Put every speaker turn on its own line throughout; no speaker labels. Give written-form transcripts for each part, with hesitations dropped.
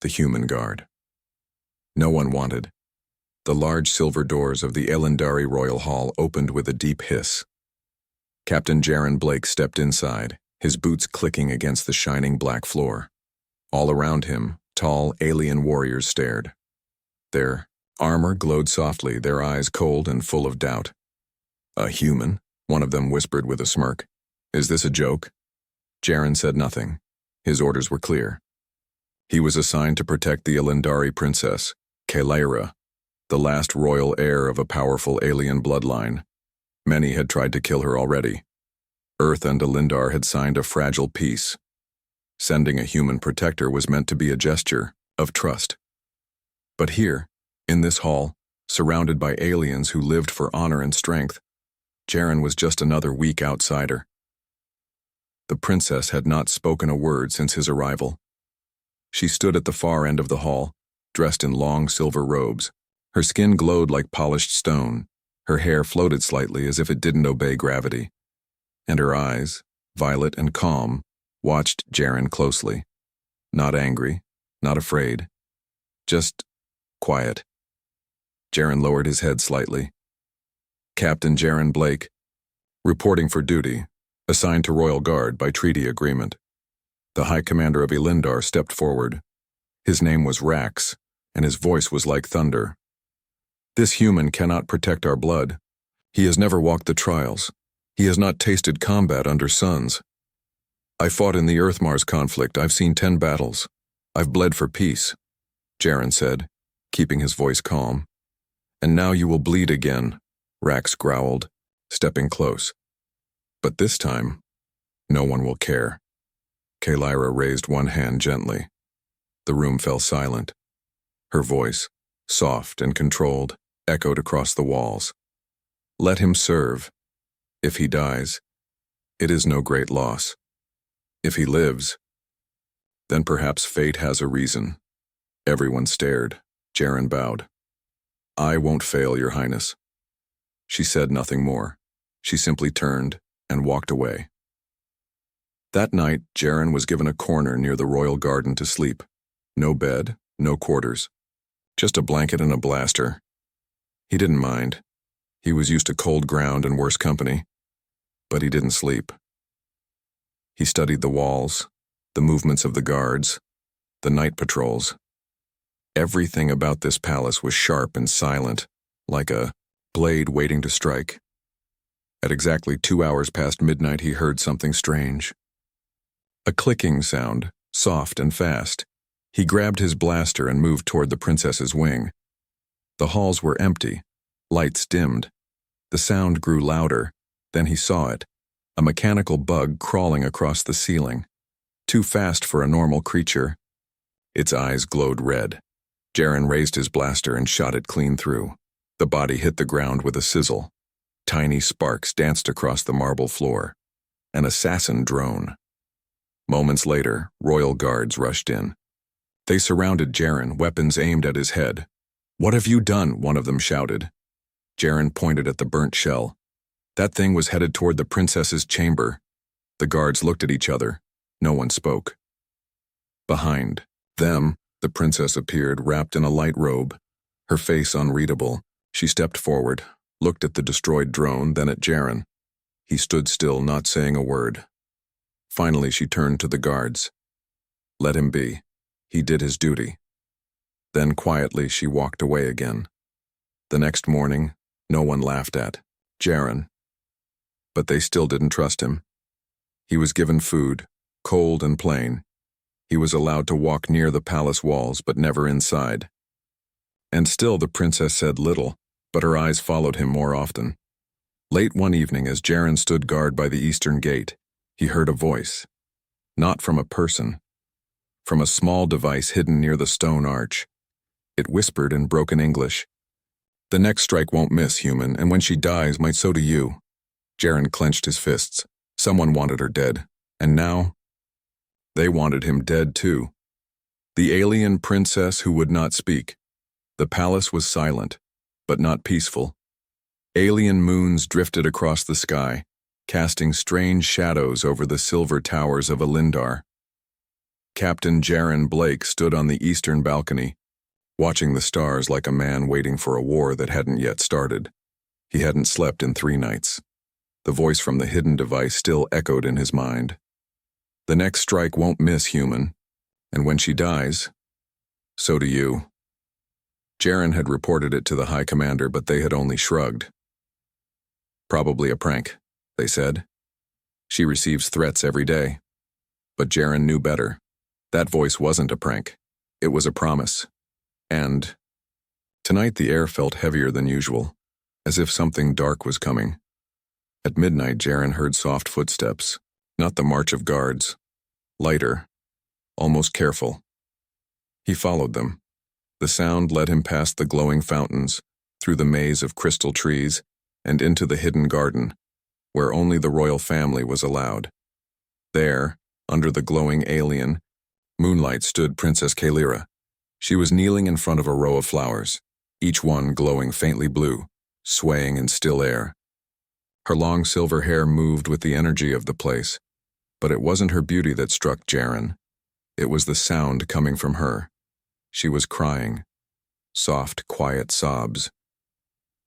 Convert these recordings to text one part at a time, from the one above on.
the human guard. No one wanted. The large silver doors of the Elendari Royal Hall opened with a deep hiss. Captain Jaron Blake stepped inside, his boots clicking against the shining black floor. All around him, tall alien warriors stared. Their armor glowed softly, their eyes cold and full of doubt. "A human?" one of them whispered with a smirk. "Is this a joke?" Jaron said nothing. His orders were clear. He was assigned to protect the Elendari princess, Kelaira, the last royal heir of a powerful alien bloodline. Many had tried to kill her already. Earth and Elendar had signed a fragile peace. Sending a human protector was meant to be a gesture of trust. But here, in this hall, surrounded by aliens who lived for honor and strength, Jaron was just another weak outsider. The princess had not spoken a word since his arrival. She stood at the far end of the hall, dressed in long silver robes. Her skin glowed like polished stone. Her hair floated slightly as if it didn't obey gravity. And her eyes, violet and calm, watched Jaron closely. Not angry, not afraid. Just quiet. Jaron lowered his head slightly. "Captain Jaron Blake, reporting for duty, assigned to Royal Guard by treaty agreement." The High Commander of Elendar stepped forward. His name was Rax, and his voice was like thunder. "This human cannot protect our blood. He has never walked the trials. He has not tasted combat under suns. I fought in the Earth-Mars conflict. I've seen 10 battles. I've bled for peace," Jaron said, keeping his voice calm. "And now you will bleed again," Rax growled, stepping close. "But this time, no one will care." Kelaira raised one hand gently. The room fell silent. Her voice, soft and controlled, echoed across the walls. "Let him serve. If he dies, it is no great loss. If he lives, then perhaps fate has a reason." Everyone stared. Jaron bowed. "I won't fail, Your Highness." She said nothing more. She simply turned and walked away. That night, Jaron was given a corner near the royal garden to sleep. No bed, no quarters. Just a blanket and a blaster. He didn't mind. He was used to cold ground and worse company. But he didn't sleep. He studied the walls, the movements of the guards, the night patrols. Everything about this palace was sharp and silent, like a blade waiting to strike. At exactly 2 hours past midnight, he heard something strange. A clicking sound, soft and fast. He grabbed his blaster and moved toward the princess's wing. The halls were empty, lights dimmed. The sound grew louder, then he saw it, a mechanical bug crawling across the ceiling. Too fast for a normal creature. Its eyes glowed red. Jaron raised his blaster and shot it clean through. The body hit the ground with a sizzle. Tiny sparks danced across the marble floor. An assassin drone. Moments later, royal guards rushed in. They surrounded Jaron, weapons aimed at his head. "What have you done?" one of them shouted. Jaron pointed at the burnt shell. That thing was headed toward the princess's chamber. The guards looked at each other. No one spoke. Behind them, the princess appeared, wrapped in a light robe. Her face unreadable. She stepped forward, looked at the destroyed drone, then at Jaron. He stood still, not saying a word. Finally, she turned to the guards. "Let him be. He did his duty." Then quietly, she walked away again. The next morning, no one laughed at Jaron. But they still didn't trust him. He was given food, cold and plain. He was allowed to walk near the palace walls, but never inside. And still the princess said little, but her eyes followed him more often. Late one evening, as Jaron stood guard by the eastern gate, he heard a voice. Not from a person. From a small device hidden near the stone arch. It whispered in broken English. "The next strike won't miss, human, and when she dies, might so do you." Jaron clenched his fists. Someone wanted her dead. And now, they wanted him dead too. The alien princess who would not speak. The palace was silent, but not peaceful. Alien moons drifted across the sky, casting strange shadows over the silver towers of Elendar. Captain Jaron Blake stood on the eastern balcony, watching the stars like a man waiting for a war that hadn't yet started. He hadn't slept in 3 nights. The voice from the hidden device still echoed in his mind. The next strike won't miss, human, and when she dies, so do you. Jaron had reported it to the High Commander, but they had only shrugged. Probably a prank, they said. She receives threats every day. But Jaron knew better. That voice wasn't a prank. It was a promise. And tonight the air felt heavier than usual, as if something dark was coming. At midnight, Jaron heard soft footsteps, not the march of guards. Lighter, almost careful. He followed them. The sound led him past the glowing fountains, through the maze of crystal trees, and into the hidden garden, where only the royal family was allowed. There, under the glowing alien, moonlight stood Princess Kalira. She was kneeling in front of a row of flowers, each one glowing faintly blue, swaying in still air. Her long silver hair moved with the energy of the place, but it wasn't her beauty that struck Jaron. It was the sound coming from her. She was crying, soft, quiet sobs,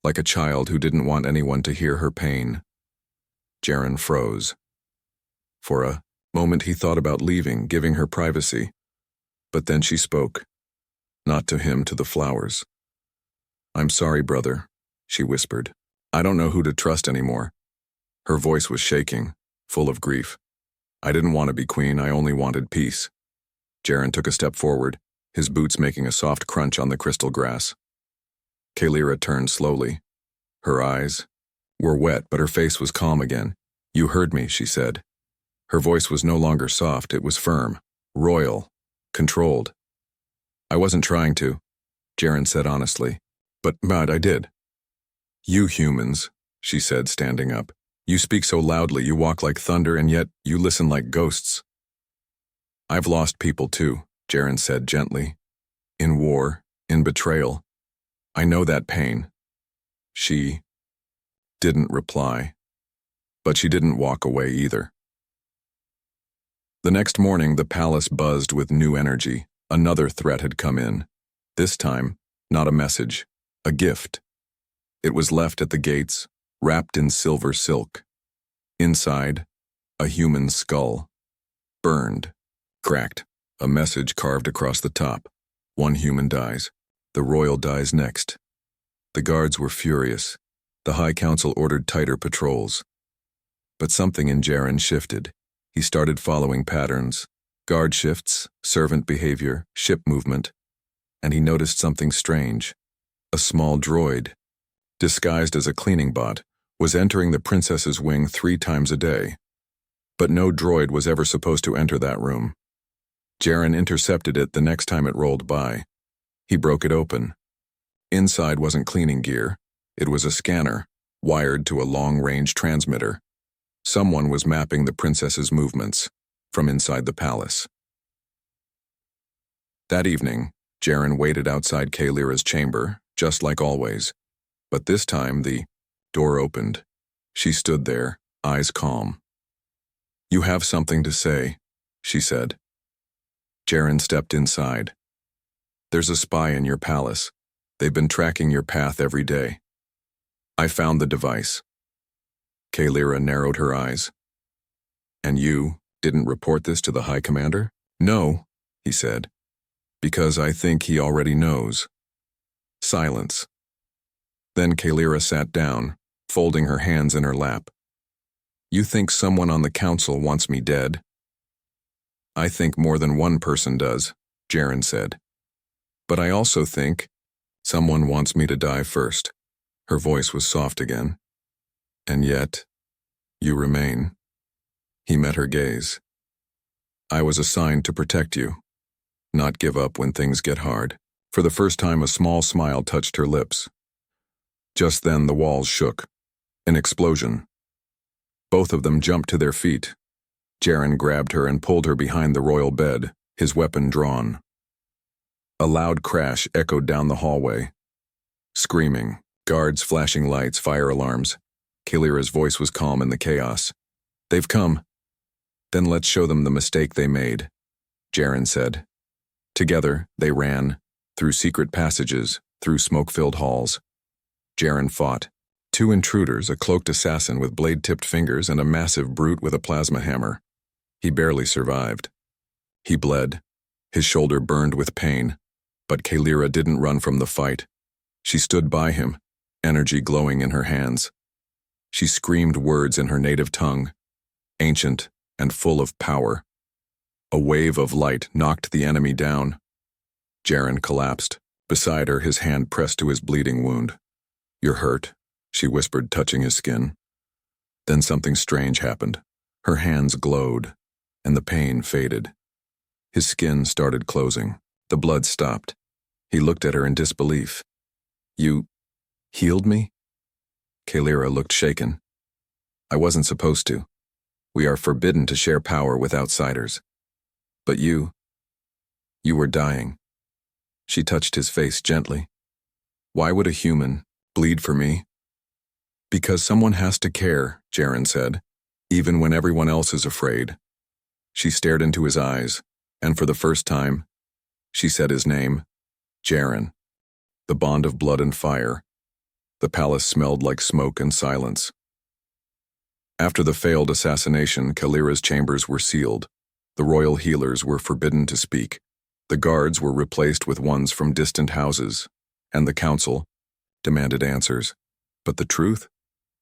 like a child who didn't want anyone to hear her pain. Jaron froze. For a moment he thought about leaving, giving her privacy. But then she spoke, not to him, to the flowers. "I'm sorry, brother," she whispered. "I don't know who to trust anymore." Her voice was shaking, full of grief. "I didn't want to be queen, I only wanted peace." Jaron took a step forward, his boots making a soft crunch on the crystal grass. Kalira turned slowly. Her eyes were wet, but her face was calm again. "You heard me," she said. Her voice was no longer soft, it was firm, royal, controlled. "I wasn't trying to," Jaron said honestly. "But I did." "You humans," she said, standing up. "You speak so loudly, you walk like thunder, and yet you listen like ghosts." "I've lost people too," Jaron said gently. "In war, in betrayal. I know that pain." She didn't reply, but she didn't walk away either. The next morning, the palace buzzed with new energy. Another threat had come in. This time, not a message, a gift. It was left at the gates, wrapped in silver silk. Inside, a human skull. Burned, cracked, a message carved across the top. One human dies. The royal dies next. The guards were furious. The High Council ordered tighter patrols. But something in Jaron shifted. He started following patterns, guard shifts, servant behavior, ship movement, and he noticed something strange. A small droid, disguised as a cleaning bot, was entering the princess's wing 3 times a day. But no droid was ever supposed to enter that room. Jaron intercepted it the next time it rolled by. He broke it open. Inside wasn't cleaning gear. It was a scanner, wired to a long-range transmitter. Someone was mapping the princess's movements from inside the palace. That evening, Jaron waited outside Kalira's chamber, just like always. But this time, the door opened. She stood there, eyes calm. "You have something to say," she said. Jaron stepped inside. "There's a spy in your palace. They've been tracking your path every day. I found the device." Kalira narrowed her eyes. "And you didn't report this to the High Commander?" "No," he said, "because I think he already knows." Silence. Then Kalira sat down, folding her hands in her lap. "You think someone on the council wants me dead?" "I think more than one person does," Jaron said. "But I also think someone wants me to die first." Her voice was soft again. "And yet, you remain." He met her gaze. "I was assigned to protect you, not give up when things get hard." For the first time, a small smile touched her lips. Just then, the walls shook. An explosion. Both of them jumped to their feet. Jaron grabbed her and pulled her behind the royal bed, his weapon drawn. A loud crash echoed down the hallway. Screaming, guards flashing lights, fire alarms. Kalira's voice was calm in the chaos. "They've come. Then let's show them the mistake they made." Jaren said. Together, they ran, through secret passages, through smoke-filled halls. Jaren fought. 2 intruders, a cloaked assassin with blade-tipped fingers and a massive brute with a plasma hammer. He barely survived. He bled. His shoulder burned with pain. But Kalira didn't run from the fight. She stood by him, energy glowing in her hands. She screamed words in her native tongue, ancient and full of power. A wave of light knocked the enemy down. Jaren collapsed. Beside her, his hand pressed to his bleeding wound. "You're hurt," she whispered, touching his skin. Then something strange happened. Her hands glowed, and the pain faded. His skin started closing. The blood stopped. He looked at her in disbelief. "You healed me?" Kalira looked shaken. "I wasn't supposed to. We are forbidden to share power with outsiders. But you were dying." She touched his face gently. "Why would a human bleed for me?" "Because someone has to care," Jaren said, "even when everyone else is afraid." She stared into his eyes, and for the first time, she said his name, Jaren. The bond of blood and fire. The palace smelled like smoke and silence. After the failed assassination, Kalira's chambers were sealed. The royal healers were forbidden to speak. The guards were replaced with ones from distant houses, and the council demanded answers. But the truth?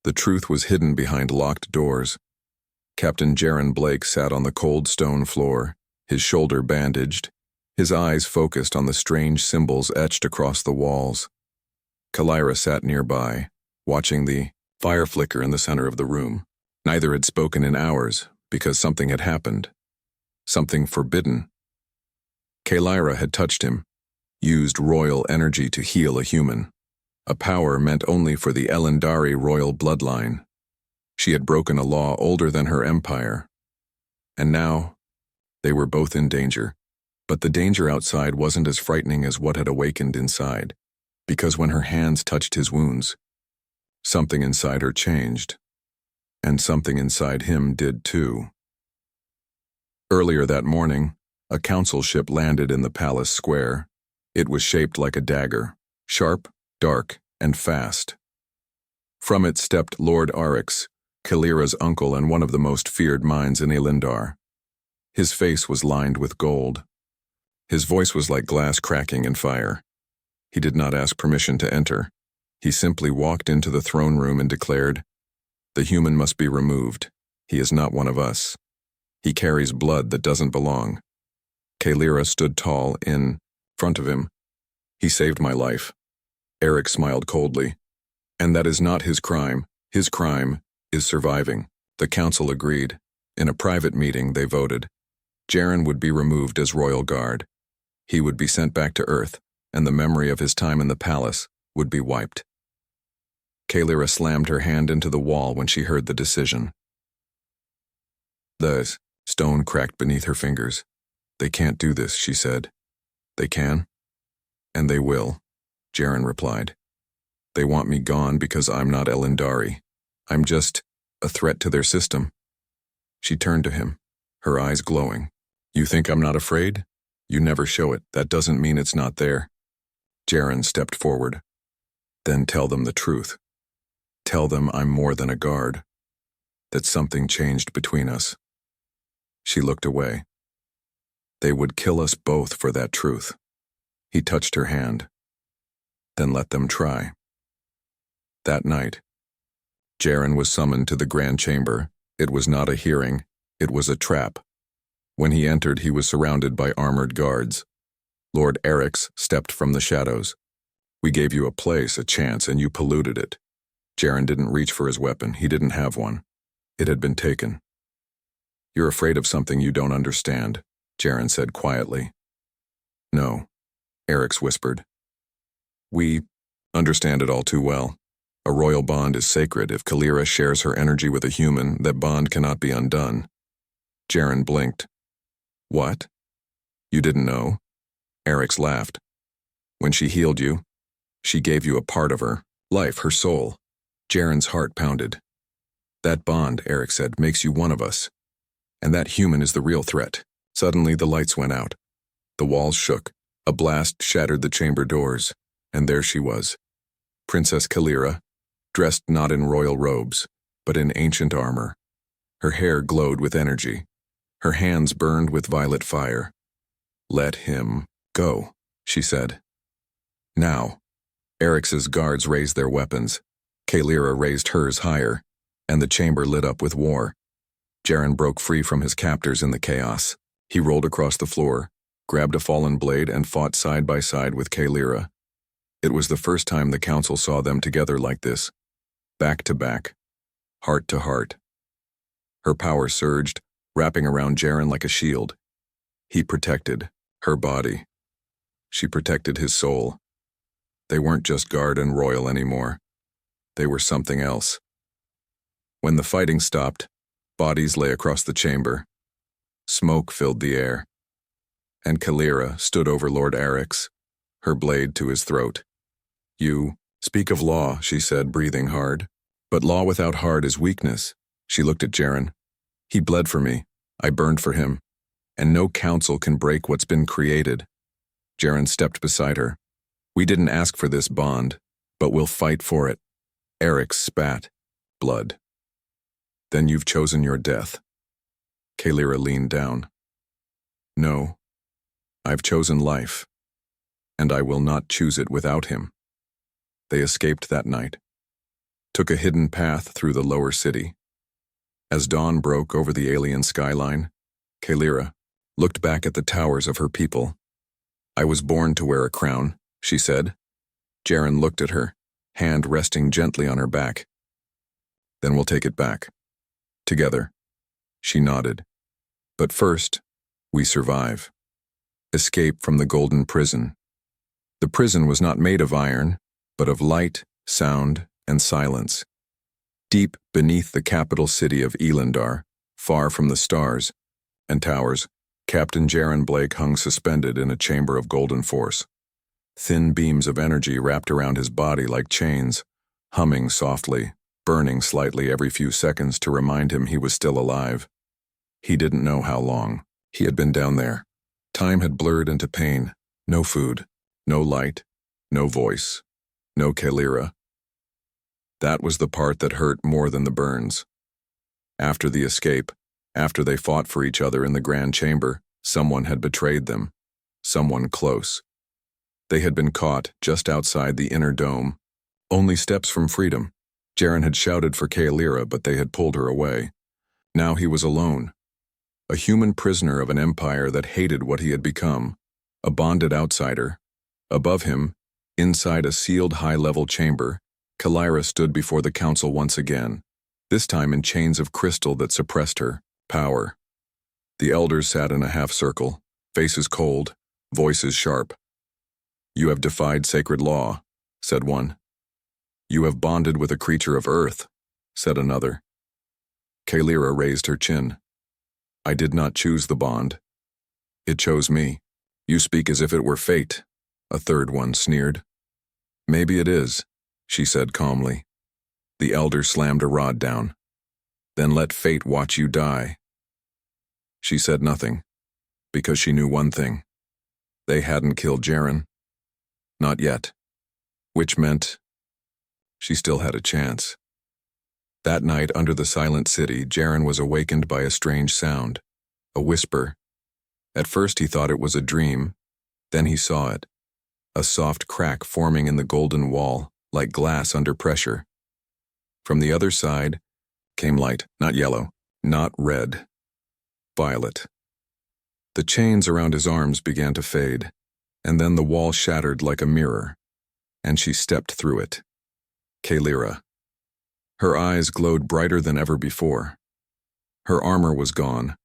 The truth was hidden behind locked doors. Captain Jaren Blake sat on the cold stone floor, his shoulder bandaged, his eyes focused on the strange symbols etched across the walls. Kalira sat nearby, watching the fire flicker in the center of the room. Neither had spoken in hours, because something had happened. Something forbidden. Kalira had touched him, used royal energy to heal a human, a power meant only for the Elendari royal bloodline. She had broken a law older than her empire. And now, they were both in danger. But the danger outside wasn't as frightening as what had awakened inside, because when her hands touched his wounds, something inside her changed, and something inside him did too. Earlier that morning, a council ship landed in the palace square. It was shaped like a dagger, sharp, dark, and fast. From it stepped Lord Arix, Kalira's uncle and one of the most feared minds in Elendar. His face was lined with gold. His voice was like glass cracking in fire. He did not ask permission to enter. He simply walked into the throne room and declared, "The human must be removed. He is not one of us. He carries blood that doesn't belong." Kalira stood tall in front of him. "He saved my life." Eric smiled coldly. "And that is not his crime. His crime is surviving." The council agreed. In a private meeting, they voted. Jaren would be removed as royal guard. He would be sent back to Earth, and the memory of his time in the palace would be wiped. Kalira slammed her hand into the wall when she heard the decision. The stone cracked beneath her fingers. "They can't do this," she said. "They can, and they will," Jaren replied. "They want me gone because I'm not Elendari. I'm just a threat to their system." She turned to him, her eyes glowing. "You think I'm not afraid? You never show it. That doesn't mean it's not there." Jaren stepped forward. "Then tell them the truth. Tell them I'm more than a guard. That something changed between us." She looked away. "They would kill us both for that truth." He touched her hand. "Then let them try." That night, Jaren was summoned to the Grand Chamber. It was not a hearing, it was a trap. When he entered, he was surrounded by armored guards. Lord Arix stepped from the shadows. "We gave you a place, a chance, and you polluted it." Jaren didn't reach for his weapon. He didn't have one. It had been taken. "You're afraid of something you don't understand," Jaren said quietly. "No," Arix whispered. "We understand it all too well. A royal bond is sacred. If Kalira shares her energy with a human, that bond cannot be undone." Jaren blinked. "What? You didn't know?" Arix laughed. "When she healed you, she gave you a part of her life, her soul." Jaren's heart pounded. "That bond," Arix said, "makes you one of us. And that human is the real threat. Suddenly the lights went out. The walls shook. A blast shattered the chamber doors, and there she was. Princess Kalira, dressed not in royal robes, but in ancient armor. Her hair glowed with energy. Her hands burned with violet fire. "Let him go," she said. Now. Eric's guards raised their weapons. Kalira raised hers higher, and the chamber lit up with war. Jaren broke free from his captors in the chaos. He rolled across the floor, grabbed a fallen blade, and fought side by side with Kalira. It was the first time the council saw them together like this, back to back, heart to heart. Her power surged, wrapping around Jaren like a shield. He protected her body. She protected his soul. They weren't just guard and royal anymore. They were something else. When the fighting stopped, bodies lay across the chamber. Smoke filled the air. And Kalira stood over Lord Eric's, her blade to his throat. "You speak of law," she said, breathing hard. "But law without heart is weakness." She looked at Jaren. "He bled for me. I burned for him. And no council can break what's been created." Jaren stepped beside her. "We didn't ask for this bond, but we'll fight for it." Eric spat. "Blood. Then you've chosen your death." Kalira leaned down. "No, I've chosen life, and I will not choose it without him." They escaped that night, took a hidden path through the lower city. As dawn broke over the alien skyline, Kalira looked back at the towers of her people. "I was born to wear a crown," she said. Jaren looked at her, hand resting gently on her back. "Then we'll take it back. Together." She nodded. "But first, we survive. Escape from the golden prison." The prison was not made of iron, but of light, sound, and silence. Deep beneath the capital city of Elendar, far from the stars and towers, Captain Jaren Blake hung suspended in a chamber of golden force. Thin beams of energy wrapped around his body like chains, humming softly, burning slightly every few seconds to remind him he was still alive. He didn't know how long he had been down there. Time had blurred into pain. No food, no light, no voice, no Kalira. That was the part that hurt more than the burns. After the escape, after they fought for each other in the Grand Chamber, someone had betrayed them. Someone close. They had been caught just outside the inner dome, only steps from freedom. Jaren had shouted for Kalira, but they had pulled her away. Now he was alone. A human prisoner of an empire that hated what he had become. A bonded outsider. Above him, inside a sealed high-level chamber, Kalira stood before the council once again, this time in chains of crystal that suppressed her power. The elders sat in a half-circle, faces cold, voices sharp. "You have defied sacred law," said one. "You have bonded with a creature of earth," said another. Kalira raised her chin. "I did not choose the bond. It chose me." "You speak as if it were fate," a third one sneered. "Maybe it is," she said calmly. The elder slammed a rod down. "Then let fate watch you die." She said nothing, because she knew one thing. They hadn't killed Jaren. Not yet. Which meant she still had a chance. That night under the silent city, Jaren was awakened by a strange sound, a whisper. At first he thought it was a dream, then he saw it. A soft crack forming in the golden wall, like glass under pressure. From the other side came light, not yellow, not red, violet. The chains around his arms began to fade, and then the wall shattered like a mirror, and she stepped through it. Kalira. Her eyes glowed brighter than ever before. Her armor was gone,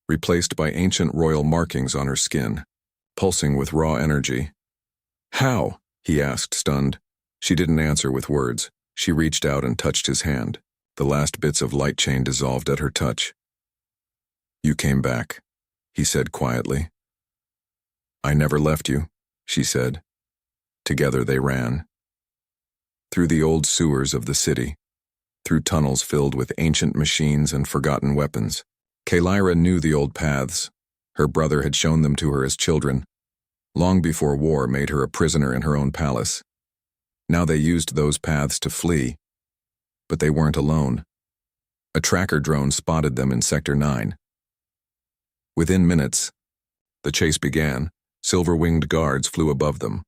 replaced by ancient royal markings on her skin, pulsing with raw energy. "How?" he asked, stunned. She didn't answer with words. She reached out and touched his hand. The last bits of light chain dissolved at her touch. "You came back," he said quietly. "I never left you," she said. Together they ran. Through the old sewers of the city, through tunnels filled with ancient machines and forgotten weapons. Kalira knew the old paths, Her brother had shown them to her as children, long before war made her a prisoner in her own palace. Now they used those paths to flee, but they weren't alone. A tracker drone spotted them in Sector 9. Within minutes, the chase began. Silver-winged guards flew above them.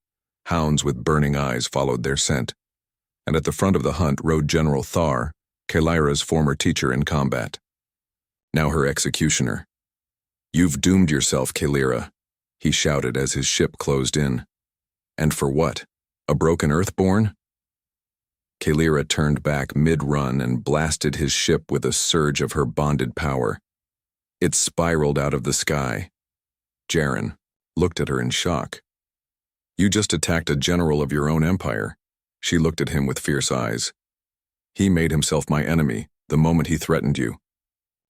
Hounds with burning eyes followed their scent. And at the front of the hunt rode General Thar, Kalira's former teacher in combat. Now her executioner. "You've doomed yourself, Kalira," he shouted as his ship closed in. "And for what? A broken Earthborn?" Kalira turned back mid-run and blasted his ship with a surge of her bonded power. It spiraled out of the sky. Jaren looked at her in shock. "You just attacked a general of your own empire." She looked at him with fierce eyes. "He made himself my enemy the moment he threatened you."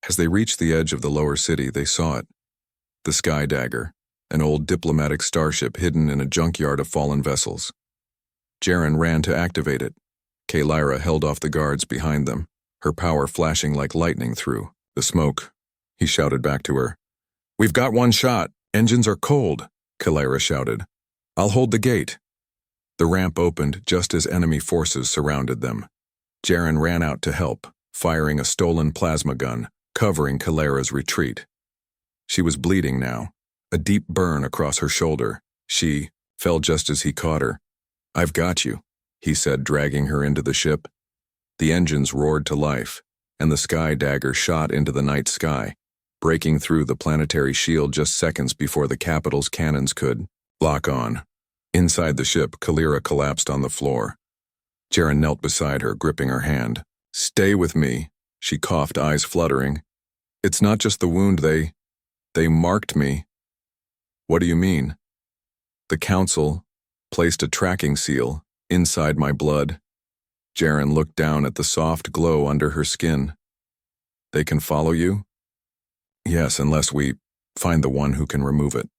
As they reached the edge of the lower city, they saw it. The Sky Dagger, an old diplomatic starship hidden in a junkyard of fallen vessels. Jaren ran to activate it. Kalira held off the guards behind them, her power flashing like lightning through the smoke. He shouted back to her. "We've got one shot. Engines are cold," Kalira shouted. "I'll hold the gate." The ramp opened just as enemy forces surrounded them. Jaren ran out to help, firing a stolen plasma gun, covering Kalira's retreat. She was bleeding now, a deep burn across her shoulder. She fell just as he caught her. "I've got you," he said, dragging her into the ship. The engines roared to life, and the Sky Dagger shot into the night sky, breaking through the planetary shield just seconds before the capital's cannons could lock on. Inside the ship, Kalira collapsed on the floor. Jaren knelt beside her, gripping her hand. "Stay with me," she coughed, eyes fluttering. "It's not just the wound, they marked me." "What do you mean?" "The council placed a tracking seal inside my blood." Jaren looked down at the soft glow under her skin. "They can follow you?" "Yes, unless we find the one who can remove it."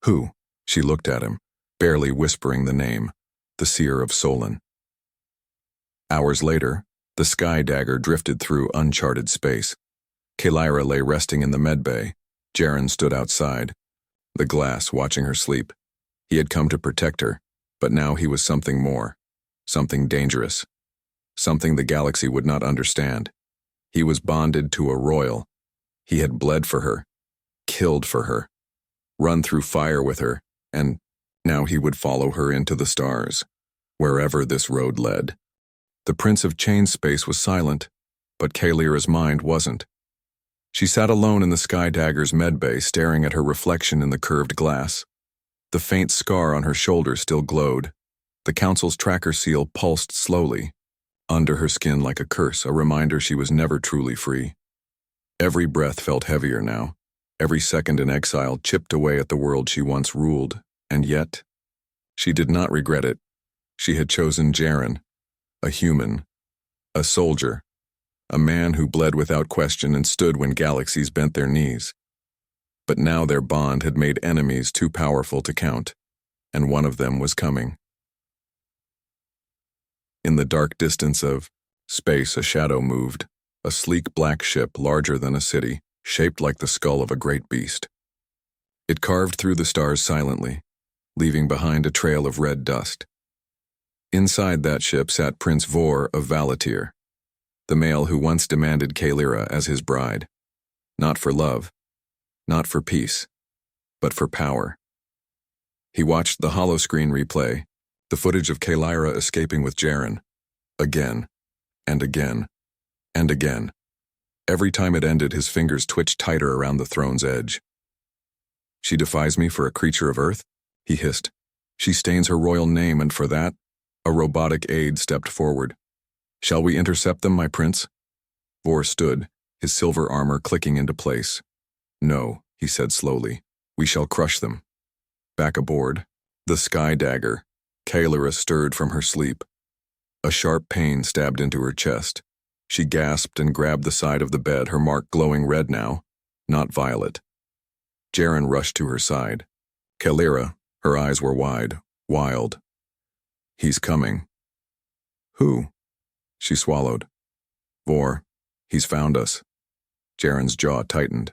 "Who?" She looked at him, barely whispering the name, the Seer of Solon. Hours later, the Sky Dagger drifted through uncharted space. Kalira lay resting in the medbay. Jaren stood outside, the glass, watching her sleep. He had come to protect her, but now he was something more, something dangerous, something the galaxy would not understand. He was bonded to a royal. He had bled for her, killed for her, run through fire with her, and now he would follow her into the stars, wherever this road led. The Prince of Chain Space was silent, but Kalira's mind wasn't. She sat alone in the Sky Dagger's medbay, staring at her reflection in the curved glass. The faint scar on her shoulder still glowed. The Council's tracker seal pulsed slowly, under her skin like a curse, a reminder she was never truly free. Every breath felt heavier now. Every second in exile chipped away at the world she once ruled, and yet, she did not regret it. She had chosen Jaren, a human, a soldier, a man who bled without question and stood when galaxies bent their knees. But now their bond had made enemies too powerful to count, and one of them was coming. In the dark distance of space, a shadow moved, a sleek black ship larger than a city, shaped like the skull of a great beast. It carved through the stars silently, leaving behind a trail of red dust. Inside that ship sat Prince Vor of Valatir, the male who once demanded Kalira as his bride, not for love, not for peace, but for power. He watched the holoscreen replay, the footage of Kalira escaping with Jaren, again, and again, and again. Every time it ended, his fingers twitched tighter around the throne's edge. "She defies me for a creature of Earth?" he hissed. "She stains her royal name, and for that?" A robotic aide stepped forward. "Shall we intercept them, my prince?" Vor stood, his silver armor clicking into place. "No," he said slowly. "We shall crush them." Back aboard, the Sky Dagger, Kalira stirred from her sleep. A sharp pain stabbed into her chest. She gasped and grabbed the side of the bed, her mark glowing red now, not violet. Jaren rushed to her side. Kalira, her eyes were wide, wild. "He's coming." "Who?" She swallowed. "Vor. He's found us." Jaren's jaw tightened.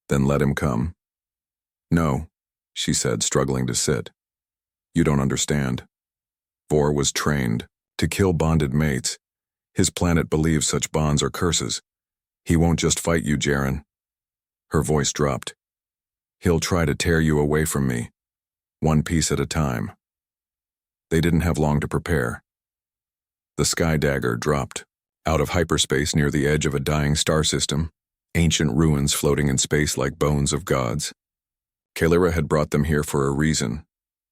"Then let him come." No, she said, struggling to sit. You don't understand. Vor was trained to kill bonded mates. His planet believes such bonds are curses. He won't just fight you, Jaren. Her voice dropped. He'll try to tear you away from me, one piece at a time. They didn't have long to prepare. The sky dagger dropped out of hyperspace near the edge of a dying star system, ancient ruins floating in space like bones of gods. Kalira had brought them here for a reason.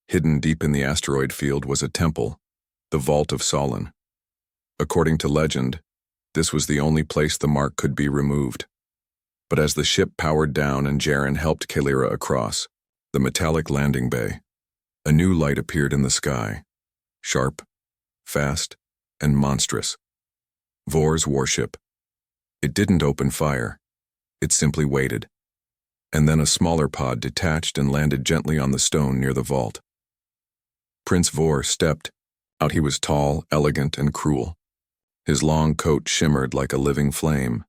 Hidden deep in the asteroid field was a temple, the Vault of Solon. According to legend, this was the only place the mark could be removed. But as the ship powered down and Jaren helped Kalira across the metallic landing bay, a new light appeared in the sky, sharp, fast, and monstrous. Vor's warship. It didn't open fire. It simply waited. And then a smaller pod detached and landed gently on the stone near the vault. Prince Vor stepped out. He was tall, elegant, and cruel. His long coat shimmered like a living flame.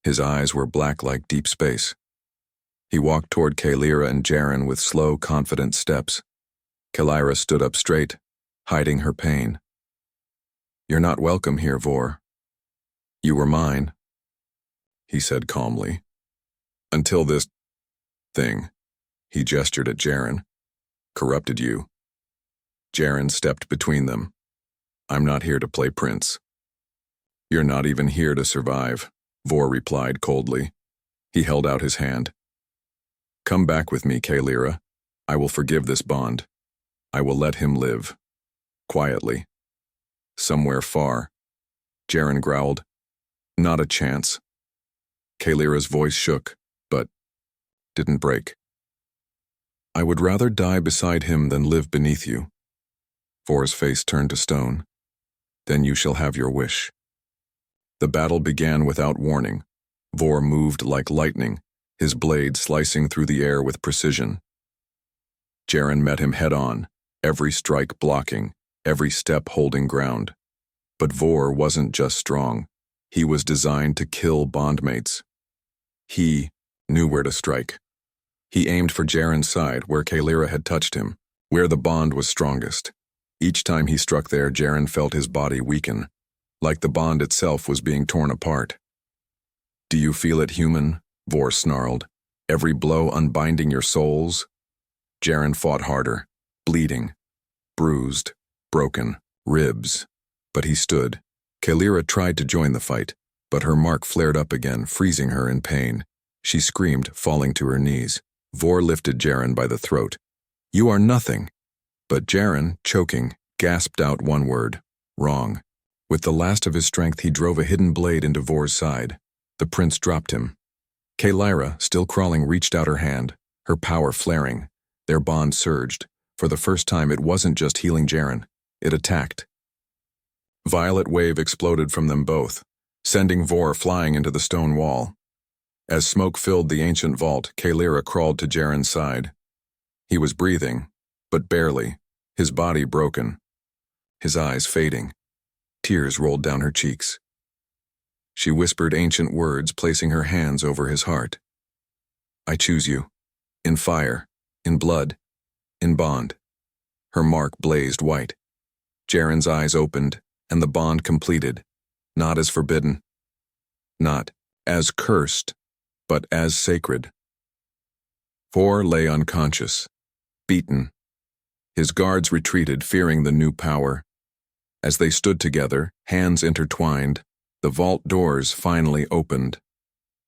His eyes were black like deep space. He walked toward Kalira and Jaren with slow, confident steps. Kalira stood up straight, hiding her pain. You're not welcome here, Vor. You were mine, he said calmly. Until this thing, he gestured at Jaren, corrupted you. Jaren stepped between them. I'm not here to play prince. You're not even here to survive, Vor replied coldly. He held out his hand. Come back with me, Kalira. I will forgive this bond. I will let him live. Quietly. Somewhere far. Jaren growled. Not a chance. Kalira's voice shook, but didn't break. I would rather die beside him than live beneath you. Vor's face turned to stone. Then you shall have your wish. The battle began without warning. Vor moved like lightning, his blade slicing through the air with precision. Jaren met him head-on, every strike blocking, every step holding ground. But Vor wasn't just strong. He was designed to kill bondmates. He knew where to strike. He aimed for Jaren's side, where Kalira had touched him, where the bond was strongest. Each time he struck there, Jaren felt his body weaken, like the bond itself was being torn apart. Do you feel it, human? Vor snarled. Every blow unbinding your souls? Jaren fought harder, bleeding, bruised, broken, ribs. But he stood. Kalira tried to join the fight, but her mark flared up again, freezing her in pain. She screamed, falling to her knees. Vor lifted Jaren by the throat. You are nothing. But Jaren, choking, gasped out one word. Wrong. With the last of his strength, he drove a hidden blade into Vor's side. The prince dropped him. Kalira, still crawling, reached out her hand, her power flaring. Their bond surged. For the first time, it wasn't just healing Jaren. It attacked. Violet wave exploded from them both, sending Vor flying into the stone wall. As smoke filled the ancient vault, Kalira crawled to Jaren's side. He was breathing, but barely, his body broken, his eyes fading. Tears rolled down her cheeks. She whispered ancient words, placing her hands over his heart. I choose you. In fire, in blood, in bond. Her mark blazed white. Jaren's eyes opened, and the bond completed, not as forbidden, not as cursed, but as sacred. Vor lay unconscious, beaten. His guards retreated, fearing the new power. As they stood together, hands intertwined, the vault doors finally opened.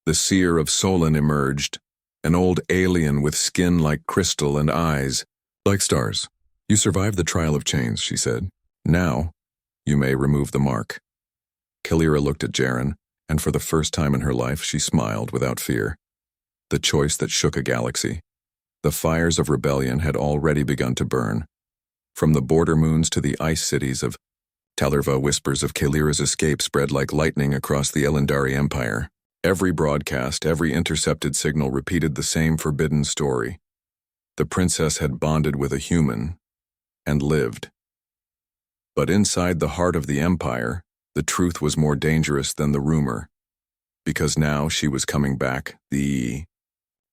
The seer of Solon emerged, an old alien with skin like crystal and eyes like stars. You survived the trial of chains, she said. Now, you may remove the mark. Kalira looked at Jaren, and for the first time in her life, she smiled without fear. The choice that shook a galaxy. The fires of rebellion had already begun to burn. From the border moons to the ice cities of Talerva, whispers of Kalira's escape spread like lightning across the Elendari Empire. Every broadcast, every intercepted signal repeated the same forbidden story. The princess had bonded with a human and lived. But inside the heart of the empire, the truth was more dangerous than the rumor, because now she was coming back, the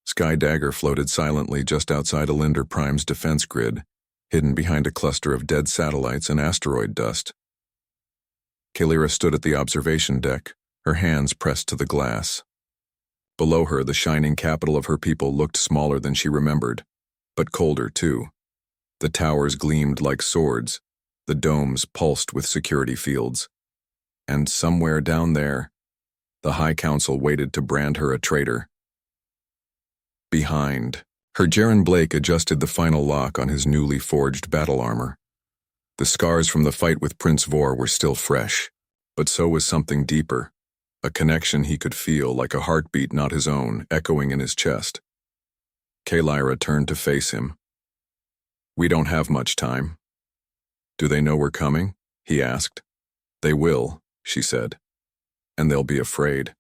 Sky Dagger floated silently just outside Alinder Prime's defense grid, hidden behind a cluster of dead satellites and asteroid dust. Kalira stood at the observation deck, her hands pressed to the glass. Below her, the shining capital of her people looked smaller than she remembered, but colder too. The towers gleamed like swords, the domes pulsed with security fields. And somewhere down there, the High Council waited to brand her a traitor. Behind her, Jaren Blake adjusted the final lock on his newly forged battle armor. The scars from the fight with Prince Vor were still fresh, but so was something deeper, a connection he could feel like a heartbeat not his own, echoing in his chest. Kalira turned to face him. "We don't have much time." "Do they know we're coming?" he asked. "They will," she said. "And they'll be afraid."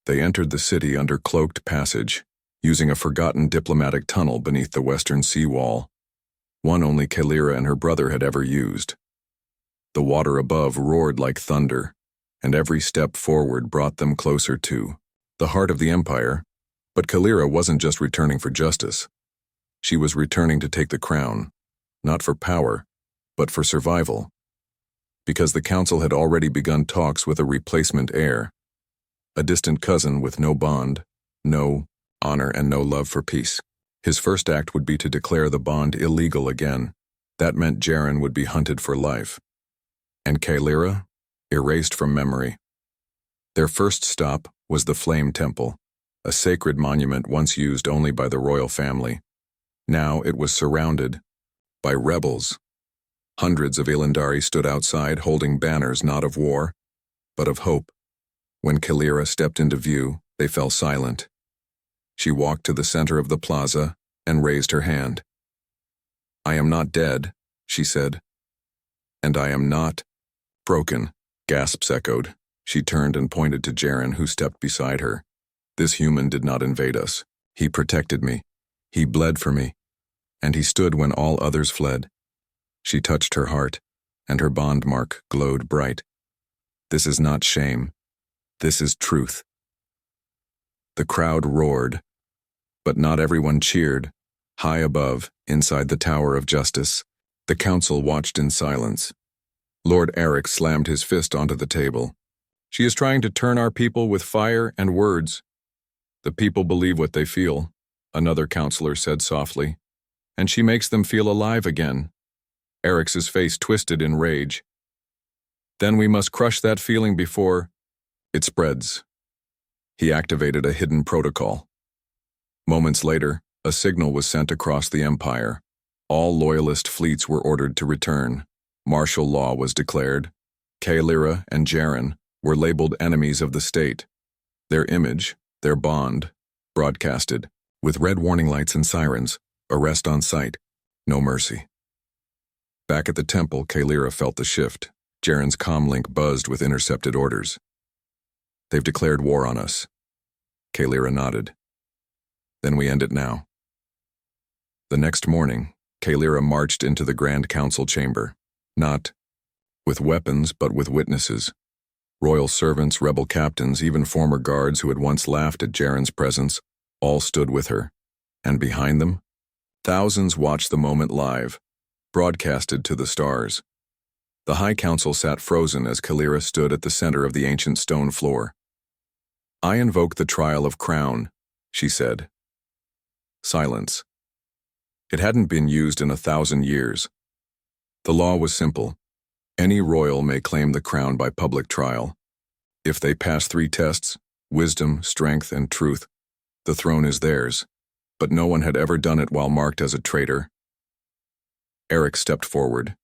They entered the city under cloaked passage, using a forgotten diplomatic tunnel beneath the western seawall, one only Kalira and her brother had ever used. The water above roared like thunder, and every step forward brought them closer to the heart of the Empire. But Kalira wasn't just returning for justice. She was returning to take the crown, not for power, but for survival. Because the Council had already begun talks with a replacement heir, a distant cousin with no bond, no honor, and no love for peace. His first act would be to declare the bond illegal again. That meant Jaren would be hunted for life. And Kalira, erased from memory. Their first stop was the Flame Temple, a sacred monument once used only by the royal family. Now it was surrounded by rebels. Hundreds of Ilindari stood outside holding banners not of war, but of hope. When Kalira stepped into view, they fell silent. She walked to the center of the plaza and raised her hand. "I am not dead," she said. "And I am not broken," gasps echoed. She turned and pointed to Jaren, who stepped beside her. "This human did not invade us. He protected me. He bled for me. And he stood when all others fled." She touched her heart, and her bond mark glowed bright. "This is not shame. This is truth." The crowd roared, but not everyone cheered. High above, inside the Tower of Justice, the Council watched in silence. Lord Eric slammed his fist onto the table. "She is trying to turn our people with fire and words." "The people believe what they feel," another counselor said softly. "And she makes them feel alive again." Eric's face twisted in rage. "Then we must crush that feeling before it spreads." He activated a hidden protocol. Moments later, a signal was sent across the Empire. All loyalist fleets were ordered to return. Martial law was declared. Kalira and Jaren were labeled enemies of the state. Their image, their bond, broadcasted, with red warning lights and sirens, arrest on sight, no mercy. Back at the temple, Kalira felt the shift. Jaren's comlink buzzed with intercepted orders. "They've declared war on us." Kalira nodded. "Then we end it now." The next morning, Kalira marched into the Grand Council chamber, not with weapons but with witnesses. Royal servants, rebel captains, even former guards who had once laughed at Jaren's presence, all stood with her. And behind them, thousands watched the moment live, broadcasted to the stars. The High Council sat frozen as Kalira stood at the center of the ancient stone floor. "I invoke the trial of crown," she said. Silence. It hadn't been used in 1,000 years. The law was simple. Any royal may claim the crown by public trial. If they pass 3 tests, wisdom, strength, and truth, the throne is theirs. But no one had ever done it while marked as a traitor. Eric stepped forward.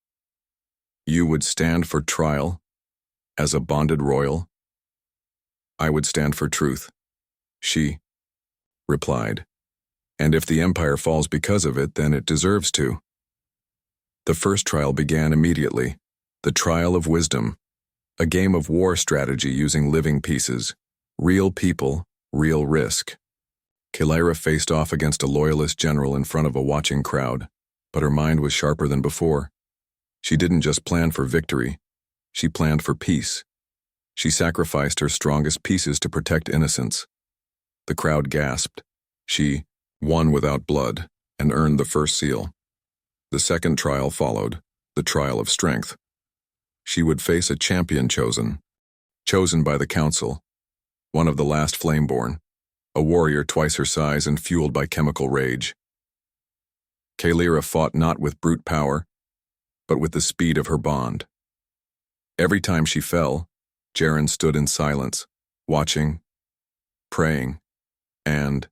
"You would stand for trial as a bonded royal?" "I would stand for truth," she replied. "And if the Empire falls because of it, then it deserves to." The first trial began immediately. The trial of wisdom, a game of war strategy using living pieces, real people, real risk. Kalira faced off against a loyalist general in front of a watching crowd, but her mind was sharper than before. She didn't just plan for victory, she planned for peace. She sacrificed her strongest pieces to protect innocence. The crowd gasped. She won without blood and earned the first seal. The second trial followed, the trial of strength. She would face a champion chosen by the council, one of the last Flameborn, a warrior twice her size and fueled by chemical rage. Kalira fought not with brute power, but with the speed of her bond. Every time she fell, Jaren stood in silence, watching, praying, and,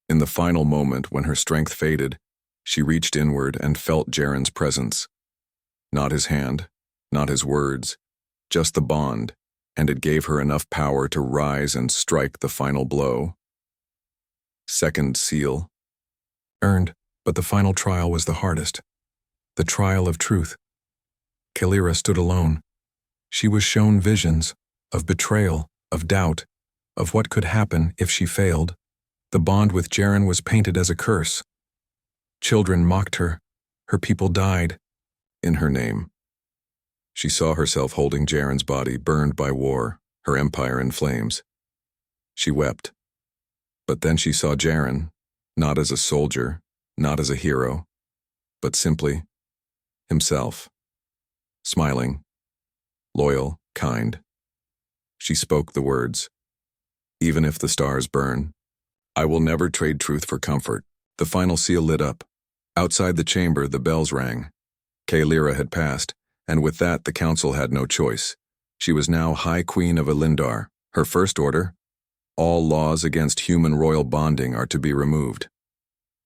in the final moment when her strength faded, she reached inward and felt Jaren's presence. Not his hand, not his words, just the bond, and it gave her enough power to rise and strike the final blow. Second seal. Earned, but the final trial was the hardest. The trial of truth. Kalira stood alone. She was shown visions of betrayal, of doubt, of what could happen if she failed. The bond with Jaren was painted as a curse. Children mocked her. Her people died in her name. She saw herself holding Jaren's body burned by war, her empire in flames. She wept. But then she saw Jaren, not as a soldier, not as a hero, but simply himself. Smiling, loyal, kind. She spoke the words, "Even if the stars burn, I will never trade truth for comfort." The final seal lit up. Outside the chamber, the bells rang. Kalira had passed, and with that the council had no choice. She was now High Queen of Elendar. Her first order: all laws against human royal bonding are to be removed.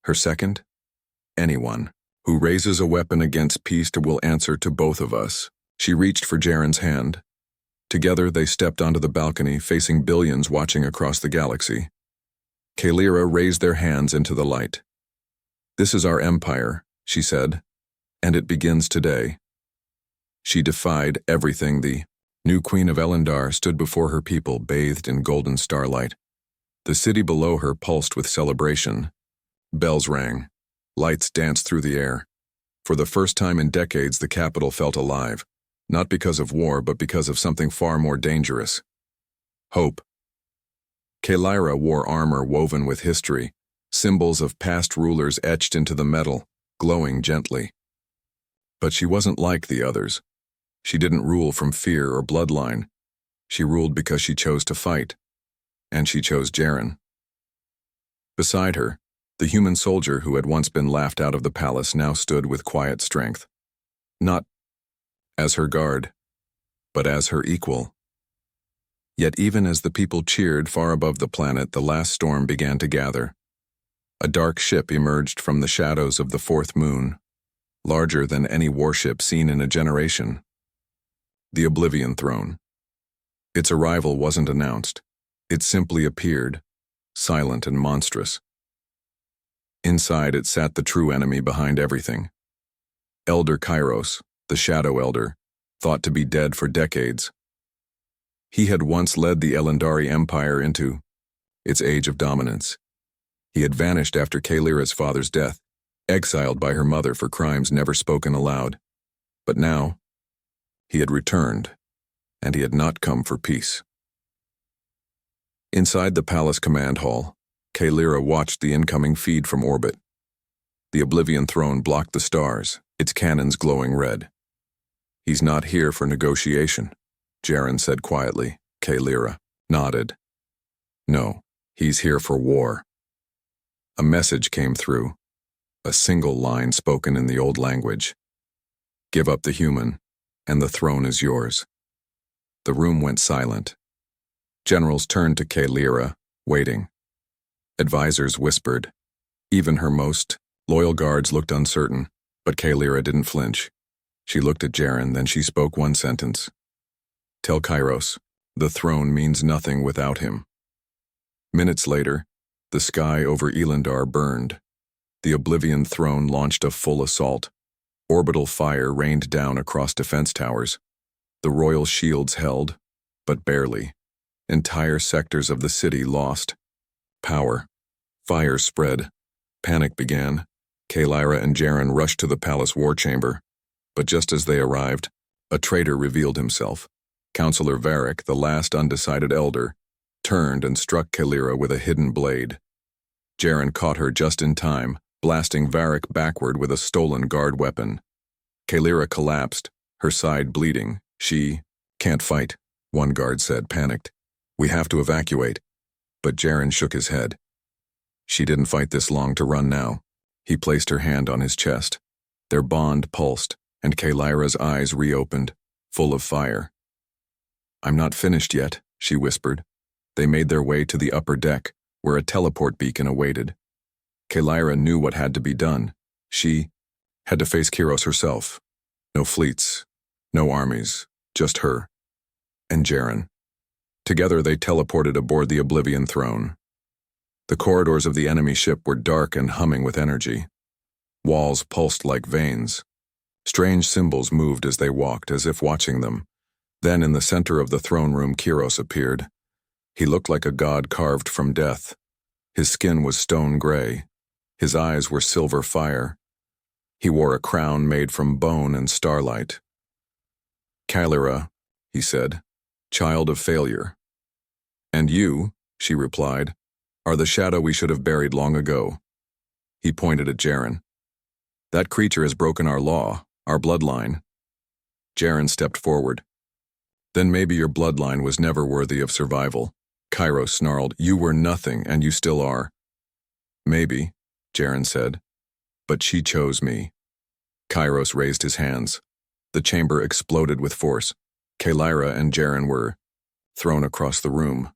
Her second: anyone who raises a weapon against peace will answer to both of us. She reached for Jaren's hand. Together they stepped onto the balcony, facing billions watching across the galaxy. Kalira raised their hands into the light. "This is our empire," she said, "and it begins today." She defied everything. The new Queen of Elendar stood before her people, bathed in golden starlight. The city below her pulsed with celebration. Bells rang. Lights danced through the air. For the first time in decades, the capital felt alive, not because of war, but because of something far more dangerous: hope. Kalira wore armor woven with history, symbols of past rulers etched into the metal, glowing gently. But she wasn't like the others. She didn't rule from fear or bloodline. She ruled because she chose to fight, and she chose Jaren. Beside her, the human soldier who had once been laughed out of the palace now stood with quiet strength. Not as her guard, but as her equal. Yet even as the people cheered far above the planet, the last storm began to gather. A dark ship emerged from the shadows of the fourth moon, larger than any warship seen in a generation. The Oblivion Throne. Its arrival wasn't announced. It simply appeared, silent and monstrous. Inside it sat the true enemy behind everything. Elder Kairos, the Shadow Elder, thought to be dead for decades. He had once led the Elendari Empire into its age of dominance. He had vanished after Kalira's father's death, exiled by her mother for crimes never spoken aloud. But now, he had returned, and he had not come for peace. Inside the palace command hall, Kalira watched the incoming feed from orbit. The Oblivion Throne blocked the stars, its cannons glowing red. "He's not here for negotiation," Jaren said quietly. Kalira nodded. "No, he's here for war." A message came through, a single line spoken in the old language. "Give up the human, and the throne is yours." The room went silent. Generals turned to Kalira, waiting. Advisors whispered. Even her most loyal guards looked uncertain, but Kalira didn't flinch. She looked at Jaren, then she spoke one sentence. "Tell Kairos, the throne means nothing without him." Minutes later, the sky over Elendar burned. The Oblivion Throne launched a full assault. Orbital fire rained down across defense towers. The royal shields held, but barely. Entire sectors of the city lost power. Fire spread. Panic began. Kalira and Jaren rushed to the palace war chamber. But just as they arrived, a traitor revealed himself. Counselor Varric, the last undecided elder, turned and struck Kalira with a hidden blade. Jaren caught her just in time, blasting Varric backward with a stolen guard weapon. Kalira collapsed, her side bleeding. She can't fight, one guard said, panicked. We have to evacuate. But Jaren shook his head. She didn't fight this long to run now. He placed her hand on his chest. Their bond pulsed, and Kalira's eyes reopened, full of fire. I'm not finished yet, she whispered. They made their way to the upper deck, where a teleport beacon awaited. Kalira knew what had to be done. She had to face Kyros herself. No fleets, no armies, just her and Jaren. Together they teleported aboard the Oblivion throne. The corridors of the enemy ship were dark and humming with energy. Walls pulsed like veins. Strange symbols moved as they walked, as if watching them. Then in the center of the throne room, Kyros appeared. He looked like a god carved from death. His skin was stone gray. His eyes were silver fire. He wore a crown made from bone and starlight. Kalira, he said, child of failure. And you, she replied, are the shadow we should have buried long ago. He pointed at Jaren. That creature has broken our law, our bloodline. Jaren stepped forward. Then maybe your bloodline was never worthy of survival. Kyros snarled, you were nothing and you still are. Maybe, Jaren said, but she chose me. Kyros raised his hands. The chamber exploded with force. Kalira and Jaren were thrown across the room.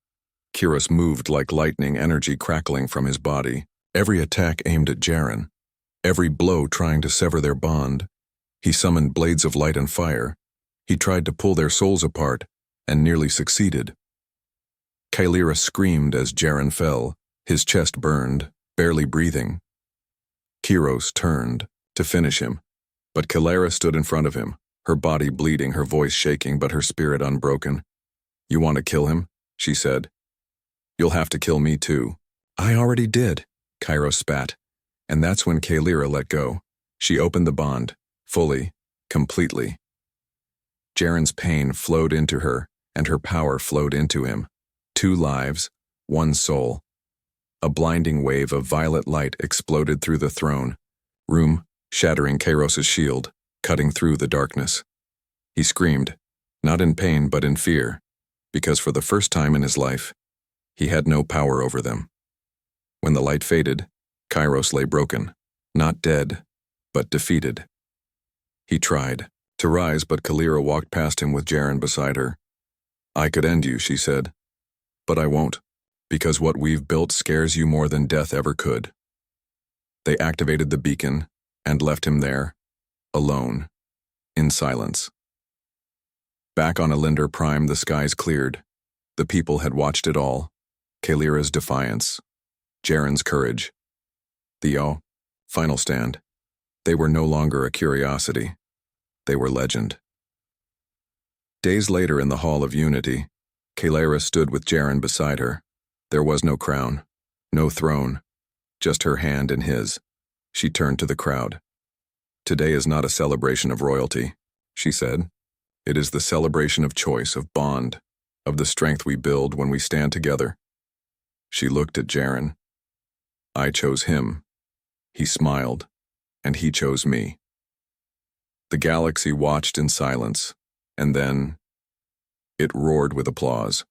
Kyros moved like lightning, energy crackling from his body. Every attack aimed at Jaren. Every blow trying to sever their bond. He summoned blades of light and fire. He tried to pull their souls apart, and nearly succeeded. Kalira screamed as Jaren fell, his chest burned, barely breathing. Kyros turned to finish him, but Kalira stood in front of him, her body bleeding, her voice shaking, but her spirit unbroken. You want to kill him? She said. You'll have to kill me too. I already did, Kyros spat, and that's when Kalira let go. She opened the bond, fully, completely. Jaren's pain flowed into her, and her power flowed into him. 2 lives, 1 soul. A blinding wave of violet light exploded through the throne room, shattering Kairos' shield, cutting through the darkness. He screamed, not in pain but in fear, because for the first time in his life, he had no power over them. When the light faded, Kairos lay broken, not dead, but defeated. He tried to rise, but Kalira walked past him with Jaren beside her. I could end you, she said, but I won't, because what we've built scares you more than death ever could. They activated the beacon and left him there, alone, in silence. Back on Elinder Prime, the skies cleared. The people had watched it all. Kalira's defiance, Jaren's courage, the final stand. They were no longer a curiosity. They were legend. Days later in the Hall of Unity, Kalira stood with Jaren beside her. There was no crown, no throne, just her hand in his. She turned to the crowd. Today is not a celebration of royalty, she said. It is the celebration of choice, of bond, of the strength we build when we stand together. She looked at Jaren. I chose him. He smiled, and he chose me. The galaxy watched in silence, and then it roared with applause.